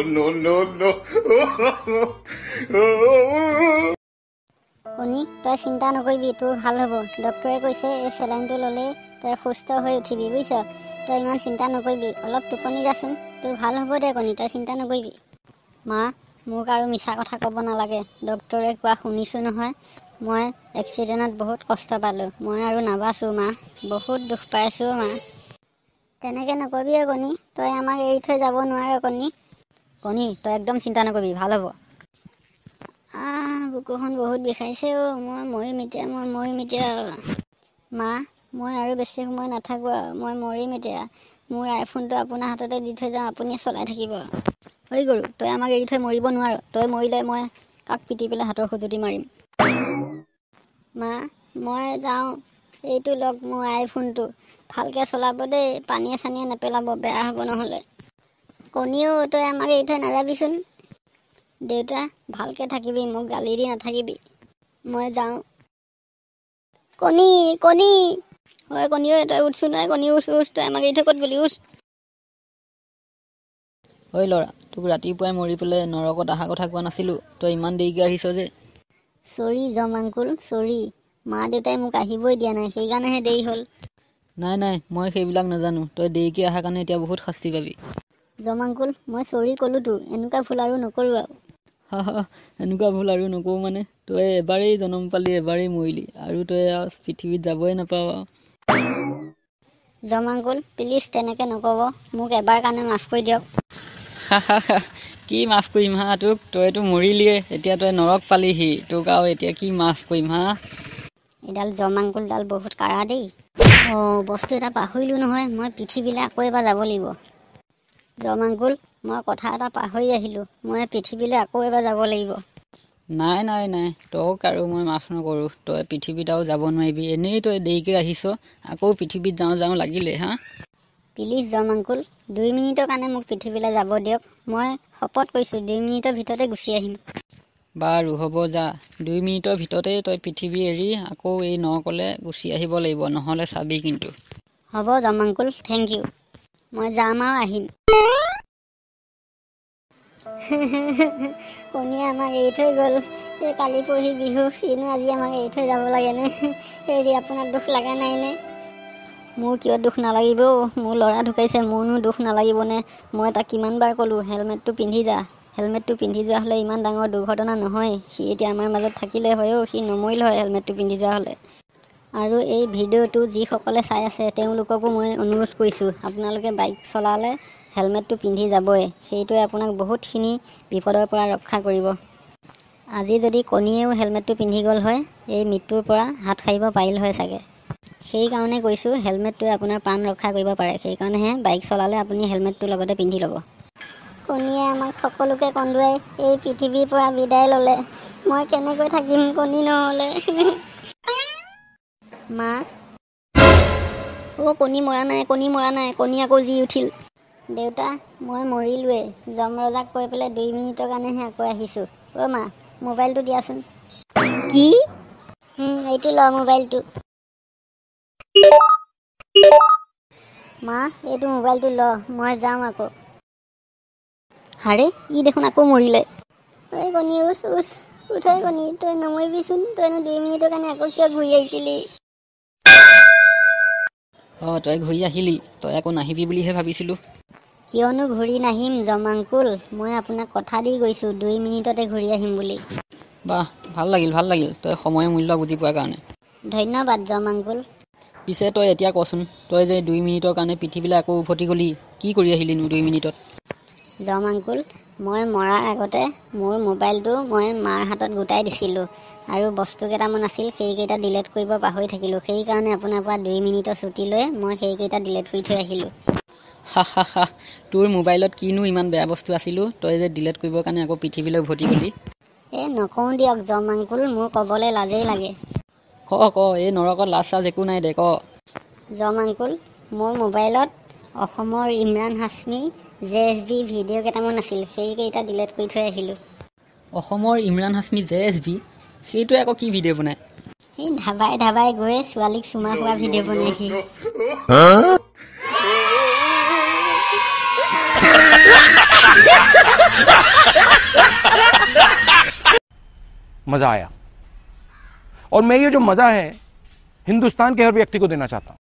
no, no, no. কণী তই চিন্তা নকৰিবি, তোৰ ভাল হ'ব। ডক্টৰে কৈছে এই চেলাইনটো ল'লে তই সুস্থ হৈ উঠিবি, বুজিছ? তই ইমান চিন্তা নকৰিবি, অলপ টোপনি যাচোন, তোৰ ভাল হ'ব দে কণী, তই চিন্তা নকৰিবি। মা, মোক আৰু মিছা কথা ক'ব নালাগে। ডক্টৰে কোৱা শুনিছোঁ নহয়, মই এক্সিডেণ্টত বহুত কষ্ট পালোঁ, মই আৰু নাবাচোঁ মা, বহুত দুখ পাইছোঁ মা। তেনেকৈ নকবি কণী, তই আমাক এৰি থৈ যাব নোৱাৰ কণী। কণী তই একদম চিন্তা নকৰিবি, ভাল হ'ব। বুকুখন বহুত বিষাইছে মই মৰিম এতিয়া। মা, মই আৰু বেছি সময় নাথাকোঁ আৰু, মই মৰিম এতিয়া। মোৰ আইফোনটো আপোনাৰ হাততে দি থৈ যাওঁ, আপুনি চলাই থাকিব। ঐ গৰু, তই আমাক এৰি থৈ মৰিব নোৱাৰ, তই মৰিলে মই কাক পিটি পেলাই হাতৰ খুজুতি মাৰিম। মা, মই যাওঁ, এইটো লওক মোৰ আইফোনটো, ভালকৈ চলাব দেই, পানীয়ে চানীয়ে নেপেলাব, বেয়া হ'ব নহ'লে। কণীও তই আমাক এৰি থৈ নাযাবিচোন। দেউতা, ভালকৈ থাকিবি, মোক গালি দি নাথাকিবি, মই যাওঁ। কণী হয় কণী, তই উঠছোন, নাই কণী উঠ, তই আমাক এৰি থৈ ক'ত গ'লি, উঠ। ঐ ল'ৰা, তোক ৰাতিপুৱাই মৰি পেলাই নৰকত অহা কথা কোৱা নাছিলোঁ, তই ইমান দেৰিকৈ আহিছ যে? চৰি জম আংকুল, চৰি, মা দেউতাই মোক আহিবই দিয়া নাই, সেইকাৰণেহে দেৰি হ'ল। নাই, মই সেইবিলাক নাজানো, তই দেৰিকৈ অহাৰ কাৰণে এতিয়া বহুত শাস্তি পাবি। জম আংকুল, মই চৰি ক'লোতো, এনেকুৱা ভুল আৰু নকৰোঁ আৰু। এনেকুৱা ভুল আৰু নকৰোঁ মানে, তই এবাৰেই জন্ম পালি, এবাৰেই মৰিলি, আৰু তই পৃথিৱীত যাবই নাপাৱ। জম আংকুল, প্লিজ তেনেকৈ নক'ব, মোক এবাৰ কাৰণে মাফ কৰি দিয়ক। কি মাফ কৰিম তোক, তইতো মৰিলিয়ে, এতিয়া তই নৰক পালিহি, তোক আৰু এতিয়া কি মাফ কৰিম এইডাল জম আংকুলডাল বহুত কাঢ়া দেই। বস্তু এটা পাহৰিলোঁ নহয়, মই পৃথিৱীলৈ আকৌ এবাৰ যাব লাগিব। জম আংকুল, মই কথা এটা পাহৰি আহিলোঁ, মই পৃথিৱীলৈ আকৌ এবাৰ যাব লাগিব। নাই, তোক আৰু মই মাফ নকৰোঁ, তই পৃথিৱীত আৰু যাব নোৱাৰিবি, এনেই তই দেৰিকৈ আহিছ, আকৌ পৃথিৱীত যাওঁ লাগিলে প্লিজ জম আংকুল, 2 মিনিটৰ কাৰণে মোক পৃথিৱীলৈ যাব দিয়ক, মই শপত কৈছোঁ 2 মিনিটৰ ভিতৰতে গুচি আহিম। বাৰু হ'ব যা, 2 মিনিটৰ ভিতৰতে তই পৃথিৱী এৰি আকৌ এই নৰকলৈ গুচি আহিব লাগিব, নহ'লে চাবি কিন্তু। হ'ব জম আংকুল, থেংক ইউ, মই যাম আৰু আহিম। কণীয়ে আমাক এৰি থৈ গ'ল, এই কালি পৰহি বিহু, সিনো আজি আমাক এৰি থৈ যাব লাগেনে? হেৰি, আপোনাৰ দুখ লগা নাইনে? মোৰ কিয় দুখ নালাগিব, মোৰ ল'ৰা ঢুকাইছে, মোৰনো দুখ নালাগিবনে? মই তাক কিমানবাৰ ক'লোঁ হেলমেটটো পিন্ধি যা, হেলমেটটো পিন্ধি যোৱা হ'লে ইমান ডাঙৰ দুৰ্ঘটনা নহয়, সি এতিয়া আমাৰ মাজত থাকিলে হয়, সি নমৰিল হয় হেলমেটটো পিন্ধি যোৱা হ'লে। আৰু এই ভিডিঅ'টো যিসকলে চাই আছে তেওঁলোককো মই অনুৰোধ কৰিছোঁ, আপোনালোকে বাইক চলালে হেলমেটটো পিন্ধি যাবই, সেইটোৱে আপোনাক বহুতখিনি বিপদৰ পৰা ৰক্ষা কৰিব। আজি যদি কণীয়েও হেলমেটটো পিন্ধি গ'ল হয়, এই মৃত্যুৰ পৰা হাত সাৰিব পাৰিল হয় চাগে। সেইকাৰণে কৈছোঁ, হেলমেটটোৱে আপোনাৰ প্ৰাণ ৰক্ষা কৰিব পাৰে, সেইকাৰণেহে বাইক চলালে আপুনি হেলমেটটো লগতে পিন্ধি ল'ব। কণীয়ে আমাক সকলোকে কন্দুৱাই এই পৃথিৱীৰ পৰা বিদায় ল'লে, মই কেনেকৈ থাকিম কণী নহ'লে? মা, কণী মৰা নাই, কণী আকৌ জি উঠিল। দেউতা, মই মৰিলোৱেই, যমৰজাক কৈ পেলাই 2 মিনিটৰ কাৰণেহে আকৌ আহিছোঁ। মা, মোবাইলটো দিয়াচোন। কি? এইটো ল মোবাইলটো। মা, এইটো মোবাইলটো ল, মই যাম আকৌ। হাৰে, ই দেখোন আকৌ মৰিলে। কণী উঠ কণী, তই নমৰিবিচোন, তইনো 2 মিনিটৰ কাৰণে আকৌ কিয় ঘূৰি আহিছিলি? তই ঘূৰি আহিলি, তই আকৌ নাহিবি বুলিহে ভাবিছিলোঁ। কিয়নো ঘূৰি নাহিম জম আংকুল, মই আপোনাক কথা দি গৈছোঁ 2 মিনিটতে ঘূৰি আহিম বুলি। বাহ, ভাল লাগিল, তই সময়ৰ মূল্য বুজি পোৱাৰ কাৰণে। ধন্যবাদ জম আংকুল। পিছে তই এতিয়া কচোন, তই যে 2 মিনিটৰ কাৰণে পৃথিৱীলৈ আকৌ উভতি গ'লি, কি কৰি আহিলিনো 2 মিনিটত? জম আংকুল, মই মৰাৰ আগতে মোৰ মোবাইলটো মই মাৰ হাতত গোটাই দিছিলোঁ, আৰু বস্তু কেইটামান আছিল, সেইকেইটা ডিলেট কৰিব পাহৰি থাকিলোঁ, সেইকাৰণে আপোনাৰ পৰা 2 মিনিটৰ ছুটী লৈ মই সেইকেইটা ডিলেট কৰি থৈ আহিলোঁ। তোৰ মোবাইলত কিনো ইমান বেয়া বস্তু আছিলো, তই যে ডিলেট কৰিবৰ কাৰণে আকৌ পৃথিৱীলৈ উভতি গ'লি? নকওঁ দিয়ক জম আংকুল, মোৰ ক'বলৈ লাজেই লাগে। ক, এই নৰকত লাজ চাজ একো নাই দে, ক। জম আংকুল, মোৰ মোবাইলত অসমৰ ইমৰান হাছমি JSB ভিডিঅ' কেইটামান আছিল, সেইকেইটা ডিলেট কৰি থৈ আহিলোঁ। অসমৰ ইমৰান হাছমি JSB? সেইটোৱে আকৌ কি ভিডিঅ' বনায়? সেই ধাবাই গৈ ছোৱালীক চুমা খোৱা ভিডিঅ' বনাইহি। मज़ा आया। और मैं ये जो मज़ा है हिंदुस्तान के हर व्यक्ति को देना चाहता हूँ।